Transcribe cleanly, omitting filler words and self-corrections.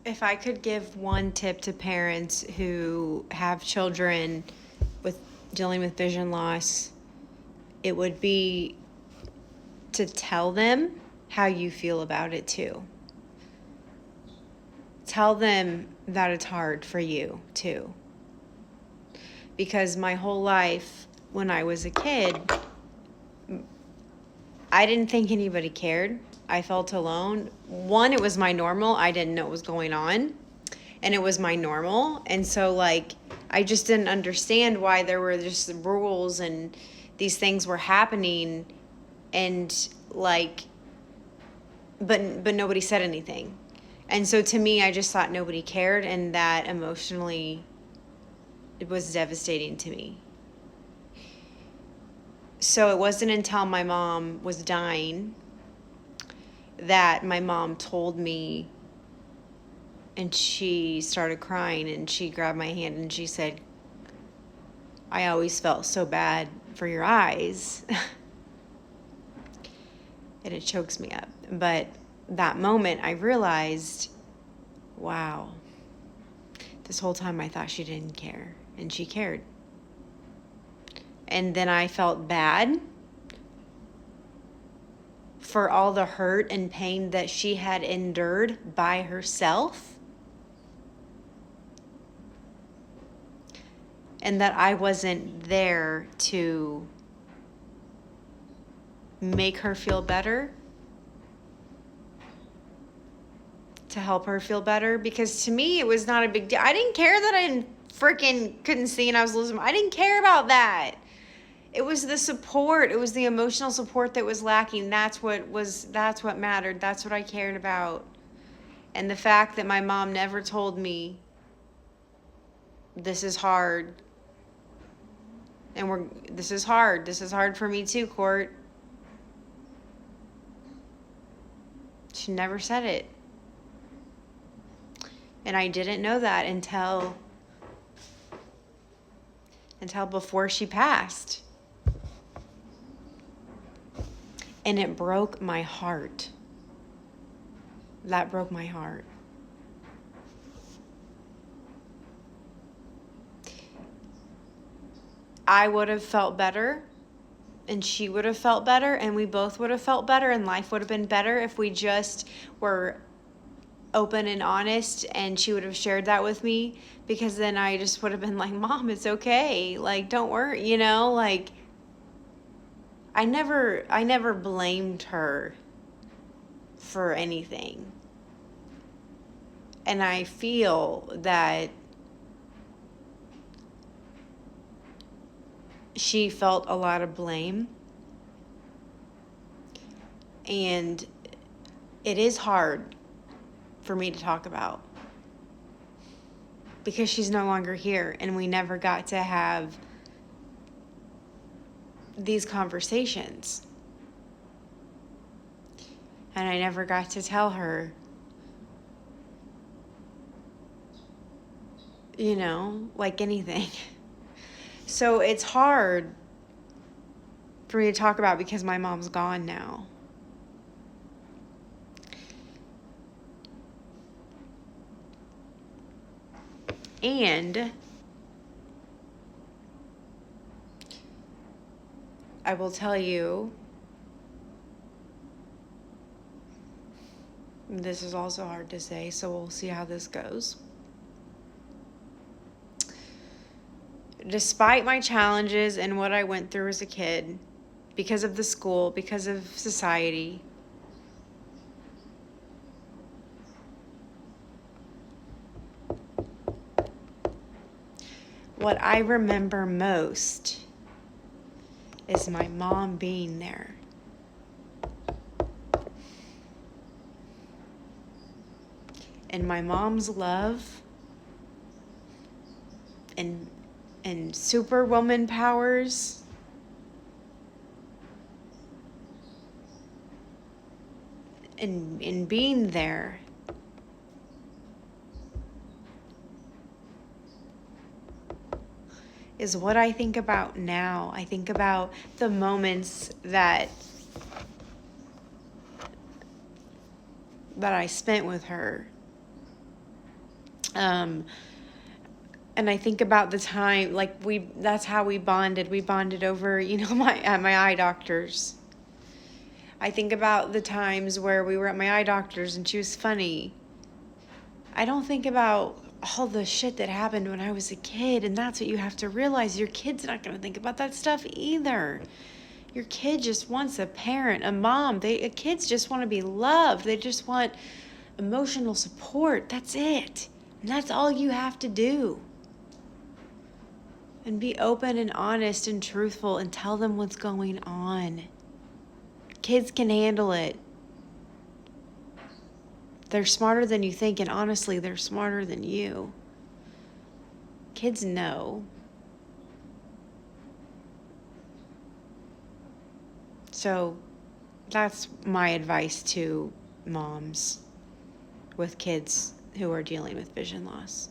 If I could give one tip to parents who have children with dealing with vision loss, it would be to tell them how you feel about it too. Tell them that it's hard for you too. Because my whole life, when I was a kid, I didn't think anybody cared. I felt alone. One, it was my normal. I didn't know what was going on. And it was my normal. And so, like, I just didn't understand why there were just rules and these things were happening. And, like, but nobody said anything. And so to me, I just thought nobody cared. And that emotionally, it was devastating to me. So it wasn't until my mom was dying that my mom told me, and she started crying, and she grabbed my hand and she said, I always felt so bad for your eyes. And it chokes me up. But that moment I realized, wow, this whole time I thought she didn't care, and she cared. And then I felt bad for all the hurt and pain that she had endured by herself. And that I wasn't there to make her feel better, to help her feel better. Because to me, it was not a big deal. I didn't care that I freaking couldn't see and I was losing. I didn't care about that. It was the support. It was the emotional support that was lacking. That's what mattered. That's what I cared about. And the fact that my mom never told me, this is hard. And this is hard. This is hard for me too, Court. She never said it. And I didn't know that until before she passed. And it broke my heart. That broke my heart. I would have felt better, and she would have felt better, and we both would have felt better, and life would have been better if we just were open and honest, and she would have shared that with me, because then I just would have been like, Mom, it's okay. Like, don't worry, like, I never blamed her for anything. And I feel that she felt a lot of blame. And it is hard for me to talk about, because she's no longer here, and we never got to have these conversations. And I never got to tell her, like anything. So it's hard for me to talk about because my mom's gone now. And I will tell you, this is also hard to say, so we'll see how this goes. Despite my challenges and what I went through as a kid, because of the school, because of society, what I remember most is my mom being there. And my mom's love and superwoman powers and being there. Is what I think about now. I think about the moments that I spent with her. Um, and I think about the time, like that's how we bonded. We bonded over, at my eye doctor's. I think about the times where we were at my eye doctor's and she was funny. I don't think about all the shit that happened when I was a kid, and that's what you have to realize. Your kid's not going to think about that stuff either. Your kid just wants a parent, a mom. Kids just want to be loved. They just want emotional support. That's it. And that's all you have to do. And be open and honest and truthful and tell them what's going on. Kids can handle it. They're smarter than you think, and honestly, they're smarter than you. Kids know. So that's my advice to moms with kids who are dealing with vision loss.